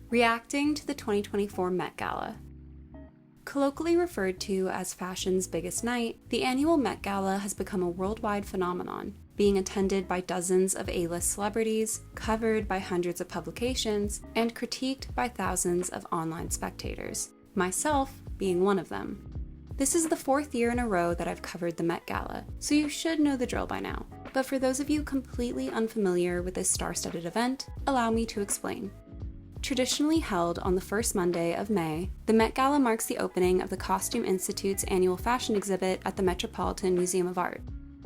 Reacting to the 2024 Met Gala. Colloquially referred to as fashion's biggest night, the annual Met Gala has become a worldwide phenomenon, being attended by dozens of A-list celebrities, covered by hundreds of publications, and critiqued by thousands of online spectators, myself being one of them. This is the 4th year in a row that I've covered the Met Gala, so you should know the drill by now. But for those of you completely unfamiliar with this star-studded event, allow me to explain. Traditionally held on the first Monday of May, the Met Gala marks the opening of the Costume Institute's annual fashion exhibit at the Metropolitan Museum of Art.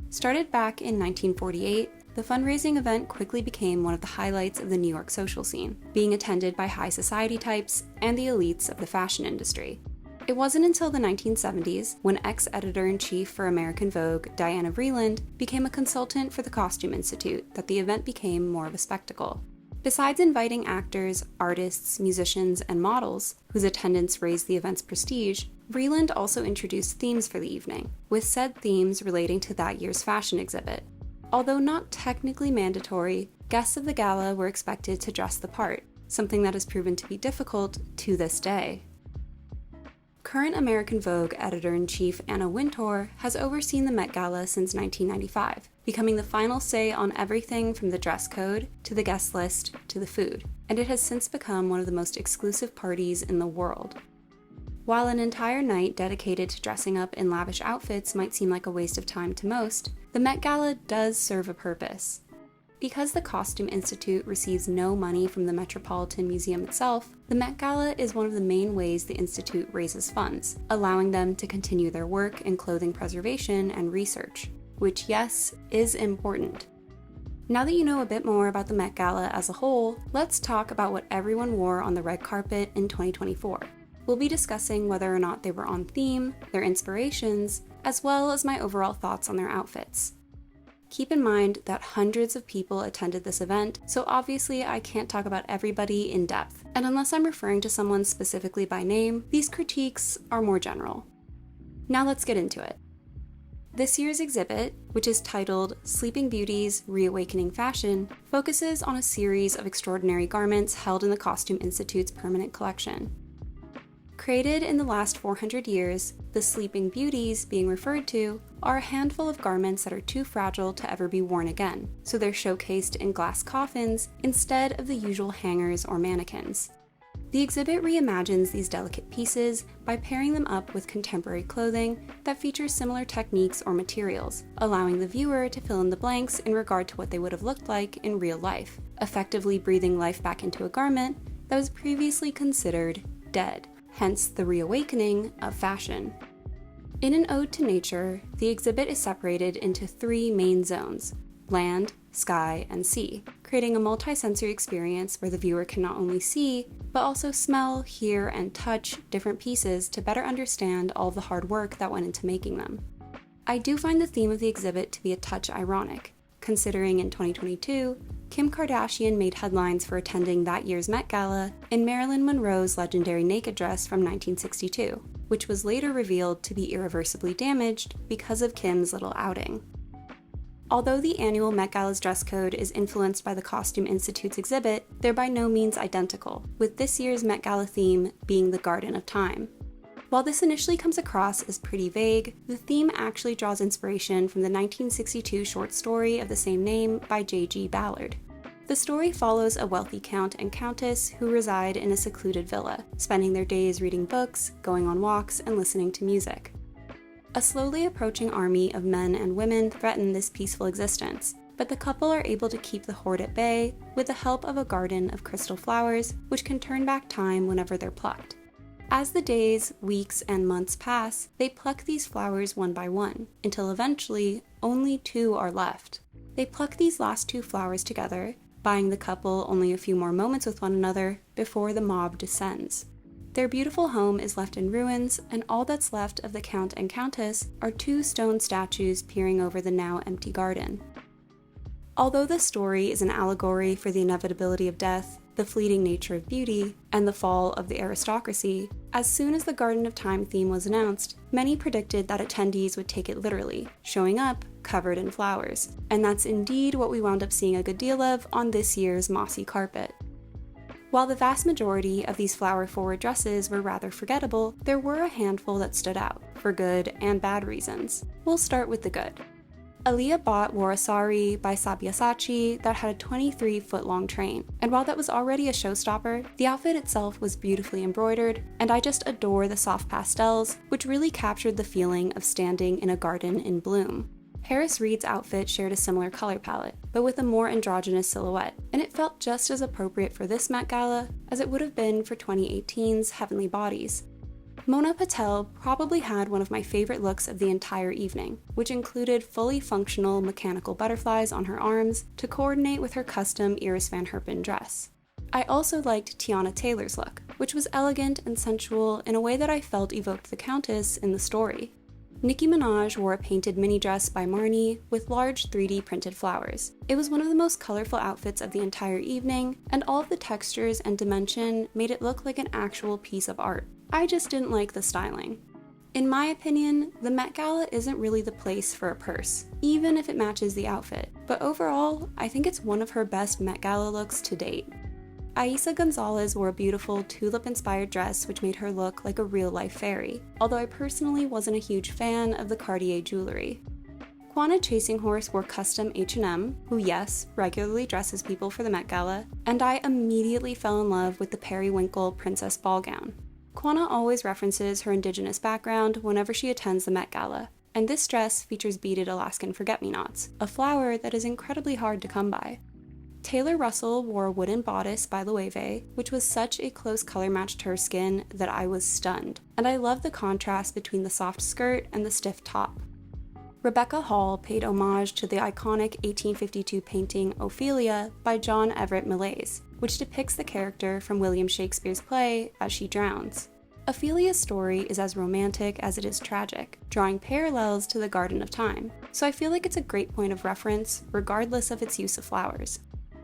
Started back in 1948, the fundraising event quickly became one of the highlights of the New York social scene, being attended by high society types and the elites of the fashion industry. It wasn't until the 1970s, when ex-editor-in-chief for American Vogue, Diana Vreeland, became a consultant for the Costume Institute, that the event became more of a spectacle. Besides inviting actors, artists, musicians, and models, whose attendance raised the event's prestige, Vreeland also introduced themes for the evening, with said themes relating to that year's fashion exhibit. Although not technically mandatory, guests of the gala were expected to dress the part, something that has proven to be difficult to this day. Current American Vogue editor-in-chief Anna Wintour has overseen the Met Gala since 1995, becoming the final say on everything from the dress code, to the guest list, to the food, and it has since become one of the most exclusive parties in the world. While an entire night dedicated to dressing up in lavish outfits might seem like a waste of time to most, the Met Gala does serve a purpose. Because the Costume Institute receives no money from the Metropolitan Museum itself, the Met Gala is one of the main ways the Institute raises funds, allowing them to continue their work in clothing preservation and research, which, yes, is important. Now that you know a bit more about the Met Gala as a whole, let's talk about what everyone wore on the red carpet in 2024. We'll be discussing whether or not they were on theme, their inspirations, as well as my overall thoughts on their outfits. Keep in mind that hundreds of people attended this event, so obviously I can't talk about everybody in depth, and unless I'm referring to someone specifically by name, these critiques are more general. Now let's get into it. This year's exhibit, which is titled Sleeping Beauty's Reawakening Fashion, focuses on a series of extraordinary garments held in the Costume Institute's permanent collection. Created in the last 400 years, the Sleeping Beauties being referred to are a handful of garments that are too fragile to ever be worn again, so they're showcased in glass coffins instead of the usual hangers or mannequins. The exhibit reimagines these delicate pieces by pairing them up with contemporary clothing that features similar techniques or materials, allowing the viewer to fill in the blanks in regard to what they would have looked like in real life, effectively breathing life back into a garment that was previously considered dead. Hence the reawakening of fashion. In an ode to nature, the exhibit is separated into 3 main zones: land, sky, and sea, creating a multi-sensory experience where the viewer can not only see, but also smell, hear, and touch different pieces to better understand all of the hard work that went into making them. I do find the theme of the exhibit to be a touch ironic, considering in 2022, Kim Kardashian made headlines for attending that year's Met Gala in Marilyn Monroe's legendary naked dress from 1962, which was later revealed to be irreversibly damaged because of Kim's little outing. Although the annual Met Gala's dress code is influenced by the Costume Institute's exhibit, they're by no means identical, with this year's Met Gala theme being the Garden of Time. While this initially comes across as pretty vague, the theme actually draws inspiration from the 1962 short story of the same name by J.G. Ballard. The story follows a wealthy count and countess who reside in a secluded villa, spending their days reading books, going on walks, and listening to music. A slowly approaching army of men and women threaten this peaceful existence, but the couple are able to keep the horde at bay with the help of a garden of crystal flowers, which can turn back time whenever they're plucked. As the days, weeks, and months pass, they pluck these flowers one by one, until eventually only 2 are left. They pluck these last 2 flowers together, buying the couple only a few more moments with one another before the mob descends. Their beautiful home is left in ruins, and all that's left of the Count and Countess are 2 stone statues peering over the now empty garden. Although the story is an allegory for the inevitability of death, the fleeting nature of beauty, and the fall of the aristocracy, as soon as the Garden of Time theme was announced, many predicted that attendees would take it literally, showing up covered in flowers. And that's indeed what we wound up seeing a good deal of on this year's mossy carpet. While the vast majority of these flower-forward dresses were rather forgettable, there were a handful that stood out, for good and bad reasons. We'll start with the good. Aaliyah Bhatt wore a sari by Sabyasachi that had a 23-foot-long train, and while that was already a showstopper, the outfit itself was beautifully embroidered, and I just adore the soft pastels, which really captured the feeling of standing in a garden in bloom. Harris Reed's outfit shared a similar color palette, but with a more androgynous silhouette, and it felt just as appropriate for this Met Gala as it would have been for 2018's Heavenly Bodies. Mona Patel probably had one of my favorite looks of the entire evening, which included fully functional mechanical butterflies on her arms to coordinate with her custom Iris Van Herpen dress. I also liked Tiana Taylor's look, which was elegant and sensual in a way that I felt evoked the Countess in the story. Nicki Minaj wore a painted mini dress by Marni with large 3D printed flowers. It was one of the most colorful outfits of the entire evening, and all of the textures and dimension made it look like an actual piece of art. I just didn't like the styling. In my opinion, the Met Gala isn't really the place for a purse, even if it matches the outfit, but overall, I think it's one of her best Met Gala looks to date. Aisa Gonzalez wore a beautiful tulip-inspired dress which made her look like a real-life fairy, although I personally wasn't a huge fan of the Cartier jewelry. Kwana Chasing Horse wore custom H&M, who yes, regularly dresses people for the Met Gala, and I immediately fell in love with the periwinkle princess ball gown. Kwana always references her indigenous background whenever she attends the Met Gala, and this dress features beaded Alaskan forget-me-nots, a flower that is incredibly hard to come by. Taylor Russell wore a wooden bodice by Loewe, which was such a close color match to her skin that I was stunned, and I love the contrast between the soft skirt and the stiff top. Rebecca Hall paid homage to the iconic 1852 painting Ophelia by John Everett Millais, which depicts the character from William Shakespeare's play as she drowns. Ophelia's story is as romantic as it is tragic, drawing parallels to the Garden of Time, so I feel like it's a great point of reference regardless of its use of flowers.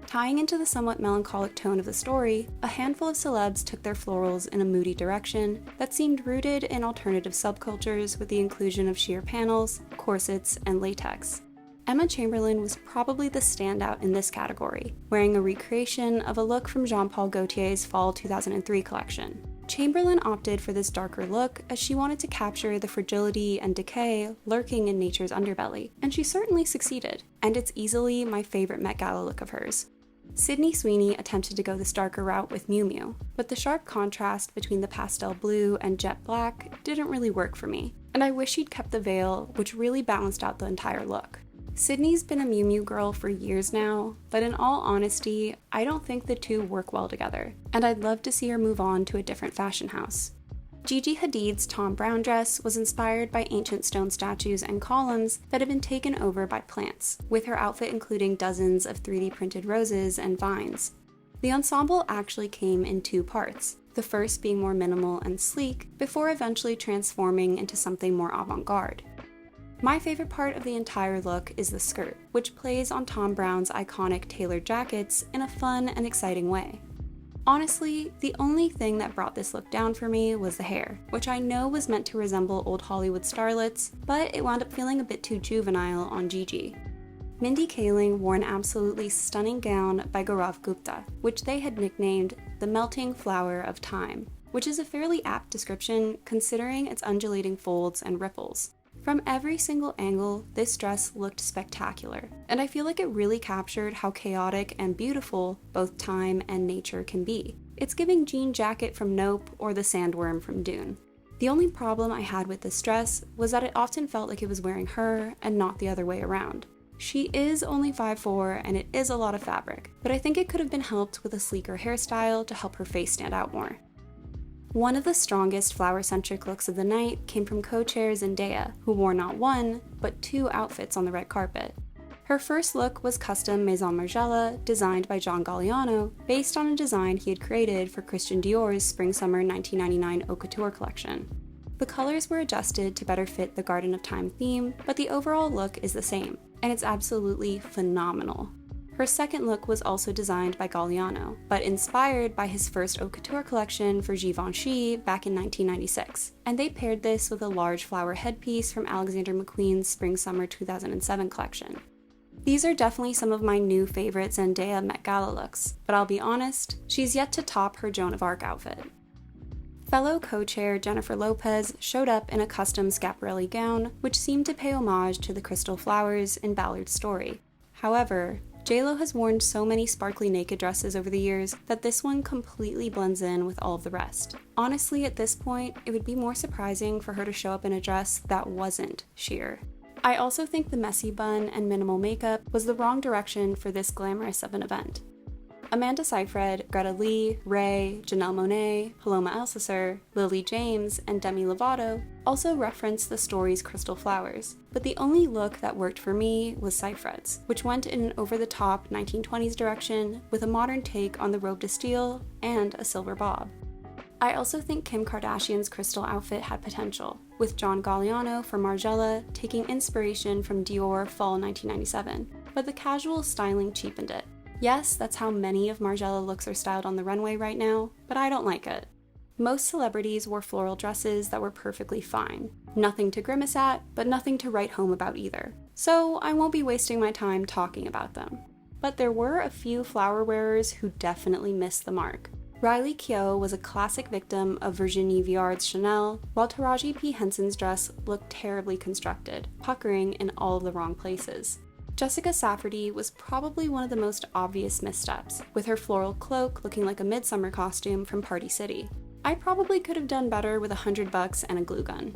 Tying into the somewhat melancholic tone of the story, a handful of celebs took their florals in a moody direction that seemed rooted in alternative subcultures with the inclusion of sheer panels, corsets, and latex. Emma Chamberlain was probably the standout in this category, wearing a recreation of a look from Jean-Paul Gaultier's Fall 2003 collection. Chamberlain opted for this darker look as she wanted to capture the fragility and decay lurking in nature's underbelly, and she certainly succeeded, and it's easily my favorite Met Gala look of hers. Sydney Sweeney attempted to go this darker route with Miu Miu, but the sharp contrast between the pastel blue and jet black didn't really work for me, and I wish she'd kept the veil, which really balanced out the entire look. Sydney's been a Miu Miu girl for years now, but in all honesty, I don't think the two work well together, and I'd love to see her move on to a different fashion house. Gigi Hadid's Tom Brown dress was inspired by ancient stone statues and columns that had been taken over by plants, with her outfit including dozens of 3D printed roses and vines. The ensemble actually came in two parts, the first being more minimal and sleek, before eventually transforming into something more avant-garde. My favorite part of the entire look is the skirt, which plays on Tom Brown's iconic tailored jackets in a fun and exciting way. Honestly, the only thing that brought this look down for me was the hair, which I know was meant to resemble old Hollywood starlets, but it wound up feeling a bit too juvenile on Gigi. Mindy Kaling wore an absolutely stunning gown by Gaurav Gupta, which they had nicknamed the Melting Flower of Time, which is a fairly apt description considering its undulating folds and ripples. From every single angle, this dress looked spectacular, and I feel like it really captured how chaotic and beautiful both time and nature can be. It's giving Jean Jacket from Nope or the Sandworm from Dune. The only problem I had with this dress was that it often felt like it was wearing her and not the other way around. She is only 5'4" and it is a lot of fabric, but I think it could have been helped with a sleeker hairstyle to help her face stand out more. One of the strongest flower-centric looks of the night came from co-chair Zendaya, who wore not one, but two outfits on the red carpet. Her first look was custom Maison Margiela, designed by John Galliano, based on a design he had created for Christian Dior's Spring-Summer 1999 Haute Couture collection. The colors were adjusted to better fit the Garden of Time theme, but the overall look is the same, and it's absolutely phenomenal. Her second look was also designed by Galliano, but inspired by his first haute couture collection for Givenchy back in 1996, and they paired this with a large flower headpiece from Alexander McQueen's Spring-Summer 2007 collection. These are definitely some of my new favorite Zendaya Met Gala looks, but I'll be honest, she's yet to top her Joan of Arc outfit. Fellow co-chair Jennifer Lopez showed up in a custom Schiaparelli gown, which seemed to pay homage to the crystal flowers in Ballard's story. However, JLo has worn so many sparkly naked dresses over the years that this one completely blends in with all of the rest. Honestly, at this point, it would be more surprising for her to show up in a dress that wasn't sheer. I also think the messy bun and minimal makeup was the wrong direction for this glamorous of an event. Amanda Seyfried, Greta Lee, Ray, Janelle Monáe, Paloma Alcacer, Lily James, and Demi Lovato also referenced the story's crystal flowers, but the only look that worked for me was Seyfried's, which went in an over-the-top 1920s direction with a modern take on the robe de steel and a silver bob. I also think Kim Kardashian's crystal outfit had potential, with John Galliano for Margiela taking inspiration from Dior Fall 1997, but the casual styling cheapened it. Yes, that's how many of Margiela looks are styled on the runway right now, but I don't like it. Most celebrities wore floral dresses that were perfectly fine. Nothing to grimace at, but nothing to write home about either. So I won't be wasting my time talking about them. But there were a few flower wearers who definitely missed the mark. Riley Keough was a classic victim of Virginie Viard's Chanel, while Taraji P. Henson's dress looked terribly constructed, puckering in all of the wrong places. Jessica Safferty was probably one of the most obvious missteps, with her floral cloak looking like a midsummer costume from Party City. I probably could have done better with $100 and a glue gun.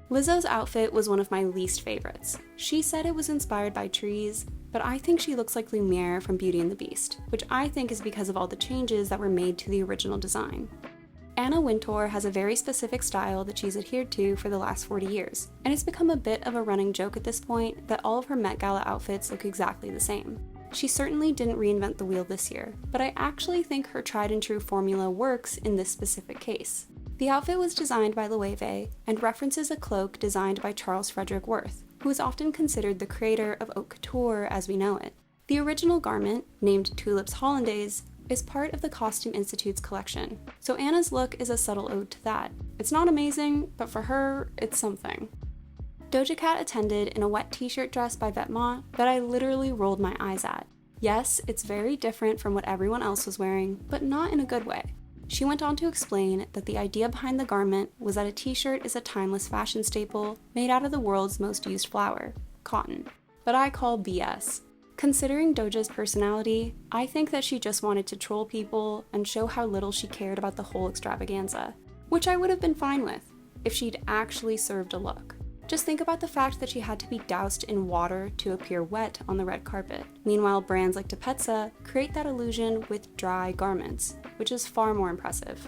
Lizzo's outfit was one of my least favorites. She said it was inspired by trees, but I think she looks like Lumiere from Beauty and the Beast, which I think is because of all the changes that were made to the original design. Anna Wintour has a very specific style that she's adhered to for the last 40 years, and it's become a bit of a running joke at this point that all of her Met Gala outfits look exactly the same. She certainly didn't reinvent the wheel this year, but I actually think her tried and true formula works in this specific case. The outfit was designed by Loewe and references a cloak designed by Charles Frederick Worth, who is often considered the creator of haute couture as we know it. The original garment, named Tulips Hollandaise, is part of the Costume Institute's collection, so Anna's look is a subtle ode to that. It's not amazing, but for her, it's something. Doja Cat attended in a wet t-shirt dress by Vetements that I literally rolled my eyes at. Yes, it's very different from what everyone else was wearing, but not in a good way. She went on to explain that the idea behind the garment was that a t-shirt is a timeless fashion staple made out of the world's most used flower, cotton. But I call BS. Considering Doja's personality, I think that she just wanted to troll people and show how little she cared about the whole extravaganza, which I would have been fine with if she'd actually served a look. Just think about the fact that she had to be doused in water to appear wet on the red carpet. Meanwhile, brands like Tepezza create that illusion with dry garments, which is far more impressive.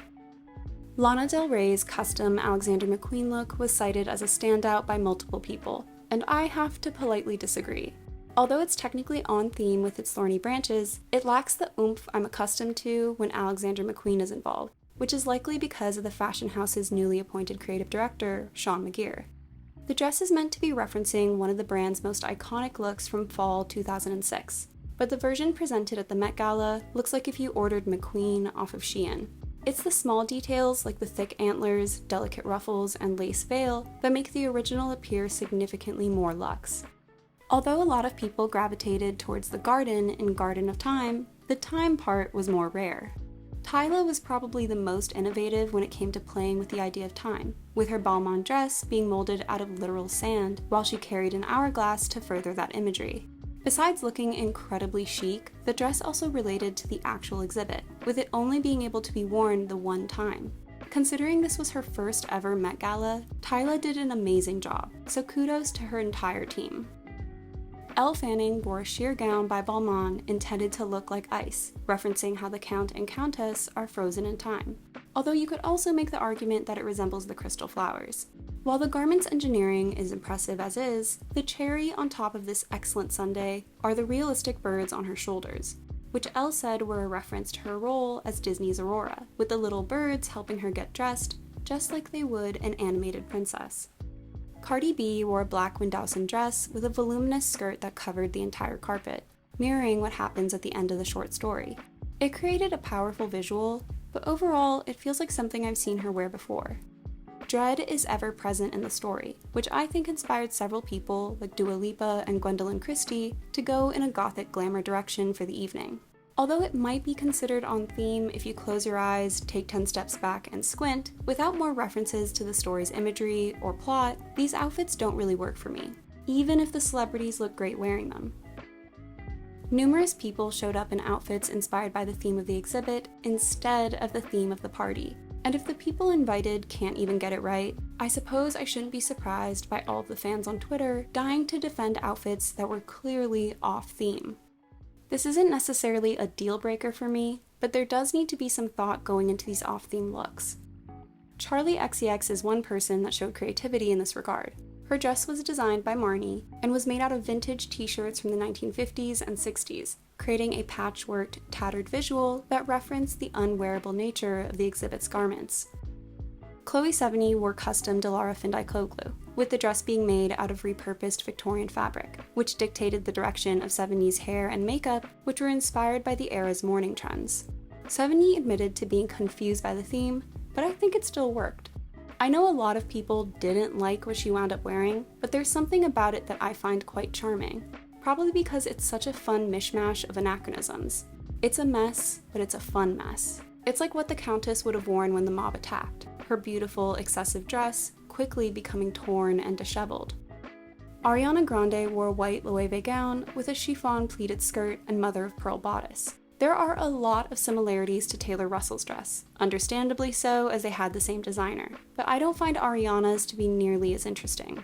Lana Del Rey's custom Alexander McQueen look was cited as a standout by multiple people, and I have to politely disagree. Although it's technically on theme with its thorny branches, it lacks the oomph I'm accustomed to when Alexander McQueen is involved, which is likely because of the fashion house's newly appointed creative director, Sean McGeer. The dress is meant to be referencing one of the brand's most iconic looks from fall 2006, but the version presented at the Met Gala looks like if you ordered McQueen off of Shein. It's the small details like the thick antlers, delicate ruffles, and lace veil that make the original appear significantly more luxe. Although a lot of people gravitated towards the garden in Garden of Time, the time part was more rare. Tyla was probably the most innovative when it came to playing with the idea of time, with her Balmain dress being molded out of literal sand while she carried an hourglass to further that imagery. Besides looking incredibly chic, the dress also related to the actual exhibit, with it only being able to be worn the one time. Considering this was her first ever Met Gala, Tyla did an amazing job, so kudos to her entire team. Elle Fanning wore a sheer gown by Balmain intended to look like ice, referencing how the Count and Countess are frozen in time, although you could also make the argument that it resembles the crystal flowers. While the garment's engineering is impressive as is, the cherry on top of this excellent sundae are the realistic birds on her shoulders, which Elle said were a reference to her role as Disney's Aurora, with the little birds helping her get dressed, just like they would an animated princess. Cardi B wore a black Windowson dress with a voluminous skirt that covered the entire carpet, mirroring what happens at the end of the short story. It created a powerful visual, but overall, it feels like something I've seen her wear before. Dread is ever present in the story, which I think inspired several people, like Dua Lipa and Gwendolyn Christie, to go in a gothic glamour direction for the evening. Although it might be considered on theme if you close your eyes, take 10 steps back, and squint, without more references to the story's imagery or plot, these outfits don't really work for me, even if the celebrities look great wearing them. Numerous people showed up in outfits inspired by the theme of the exhibit instead of the theme of the party, and if the people invited can't even get it right, I suppose I shouldn't be surprised by all of the fans on Twitter dying to defend outfits that were clearly off theme. This isn't necessarily a deal breaker for me, but there does need to be some thought going into these off-theme looks. Charli XCX is one person that showed creativity in this regard. Her dress was designed by Marnie and was made out of vintage t-shirts from the 1950s and 60s, creating a patchworked, tattered visual that referenced the unwearable nature of the exhibit's garments. Chloe Sevigny wore custom Delara Findicoglu, with the dress being made out of repurposed Victorian fabric, which dictated the direction of Sevigny's hair and makeup, which were inspired by the era's mourning trends. Sevigny admitted to being confused by the theme, but I think it still worked. I know a lot of people didn't like what she wound up wearing, but there's something about it that I find quite charming, probably because it's such a fun mishmash of anachronisms. It's a mess, but it's a fun mess. It's like what the Countess would have worn when the mob attacked, her beautiful, excessive dress quickly becoming torn and disheveled. Ariana Grande wore a white Loewe gown with a chiffon pleated skirt and mother-of-pearl bodice. There are a lot of similarities to Taylor Russell's dress, understandably so as they had the same designer, but I don't find Ariana's to be nearly as interesting.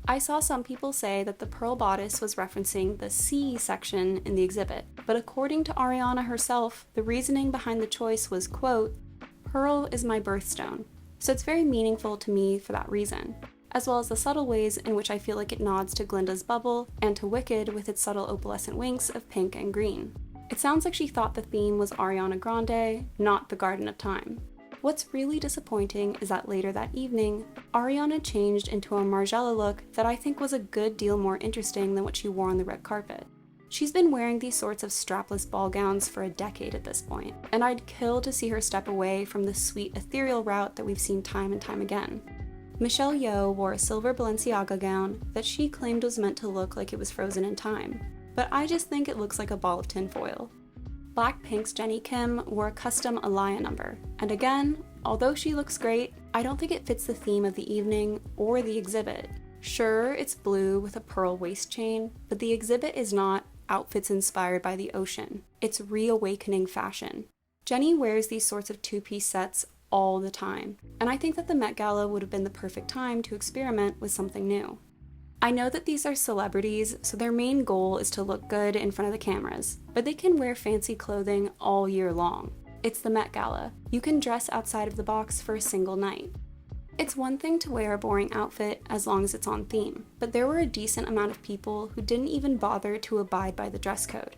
I saw some people say that the pearl bodice was referencing the C section in the exhibit, but according to Ariana herself, the reasoning behind the choice was, quote, "Pearl is my birthstone, so it's very meaningful to me for that reason, as well as the subtle ways in which I feel like it nods to Glinda's bubble and to Wicked with its subtle opalescent winks of pink and green." It sounds like she thought the theme was Ariana Grande, not the Garden of Time. What's really disappointing is that later that evening, Ariana changed into a Margiela look that I think was a good deal more interesting than what she wore on the red carpet. She's been wearing these sorts of strapless ball gowns for a decade at this point, and I'd kill to see her step away from the sweet ethereal route that we've seen time and time again. Michelle Yeoh wore a silver Balenciaga gown that she claimed was meant to look like it was frozen in time, but I just think it looks like a ball of tinfoil. Blackpink's Jennie Kim wore a custom Alaya number, and again, although she looks great, I don't think it fits the theme of the evening or the exhibit. Sure, it's blue with a pearl waist chain, but the exhibit is not outfits inspired by the ocean. It's reawakening fashion. Jennie wears these sorts of two-piece sets all the time, and I think that the Met Gala would have been the perfect time to experiment with something new. I know that these are celebrities, so their main goal is to look good in front of the cameras, but they can wear fancy clothing all year long. It's the Met Gala. You can dress outside of the box for a single night. It's one thing to wear a boring outfit as long as it's on theme, but there were a decent amount of people who didn't even bother to abide by the dress code.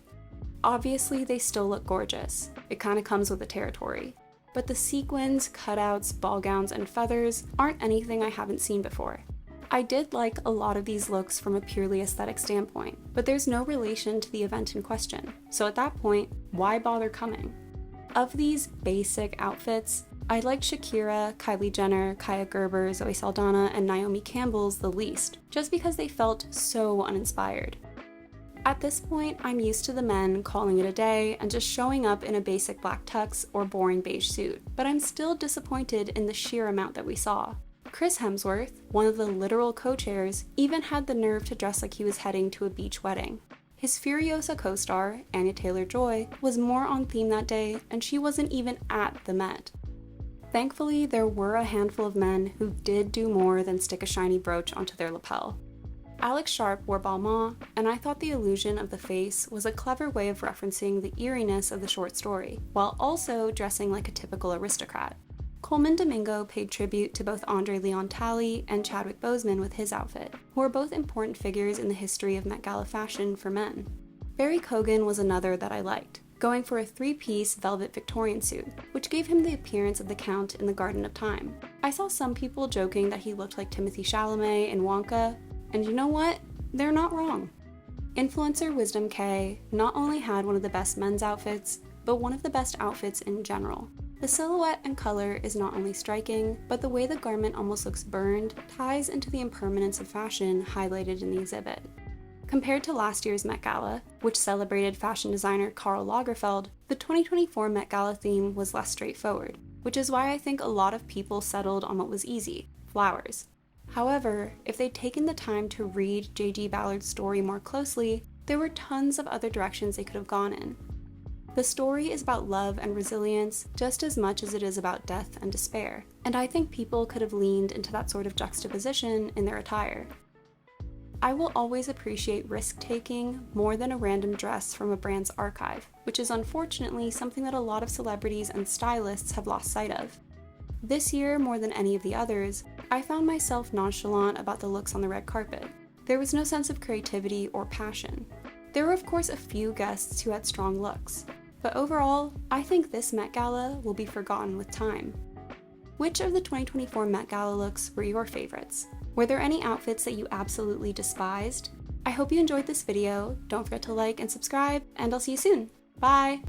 Obviously, they still look gorgeous. It kind of comes with the territory. But the sequins, cutouts, ball gowns, and feathers aren't anything I haven't seen before. I did like a lot of these looks from a purely aesthetic standpoint, but there's no relation to the event in question, so at that point, why bother coming? Of these basic outfits, I liked Shakira, Kylie Jenner, Kaya Gerber, Zoe Saldana, and Naomi Campbell's the least, just because they felt so uninspired. At this point, I'm used to the men calling it a day and just showing up in a basic black tux or boring beige suit, but I'm still disappointed in the sheer amount that we saw. Chris Hemsworth, one of the literal co-chairs, even had the nerve to dress like he was heading to a beach wedding. His Furiosa co-star, Anya Taylor-Joy, was more on theme that day, and she wasn't even at the Met. Thankfully, there were a handful of men who did do more than stick a shiny brooch onto their lapel. Alex Sharp wore Balmain, and I thought the illusion of the face was a clever way of referencing the eeriness of the short story, while also dressing like a typical aristocrat. Coleman Domingo paid tribute to both Andre Leon Talley and Chadwick Boseman with his outfit, who are both important figures in the history of Met Gala fashion for men. Barry Cogan was another that I liked, going for a three-piece velvet Victorian suit, which gave him the appearance of the Count in the Garden of Time. I saw some people joking that he looked like Timothée Chalamet in Wonka, and you know what? They're not wrong. Influencer Wisdom K not only had one of the best men's outfits, but one of the best outfits in general. The silhouette and color is not only striking, but the way the garment almost looks burned ties into the impermanence of fashion highlighted in the exhibit. Compared to last year's Met Gala, which celebrated fashion designer Karl Lagerfeld, the 2024 Met Gala theme was less straightforward, which is why I think a lot of people settled on what was easy: flowers. However, if they'd taken the time to read J.G. Ballard's story more closely, there were tons of other directions they could have gone in. The story is about love and resilience just as much as it is about death and despair, and I think people could have leaned into that sort of juxtaposition in their attire. I will always appreciate risk-taking more than a random dress from a brand's archive, which is unfortunately something that a lot of celebrities and stylists have lost sight of. This year, more than any of the others, I found myself nonchalant about the looks on the red carpet. There was no sense of creativity or passion. There were of course a few guests who had strong looks, but overall, I think this Met Gala will be forgotten with time. Which of the 2024 Met Gala looks were your favorites? Were there any outfits that you absolutely despised? I hope you enjoyed this video. Don't forget to like and subscribe, and I'll see you soon. Bye!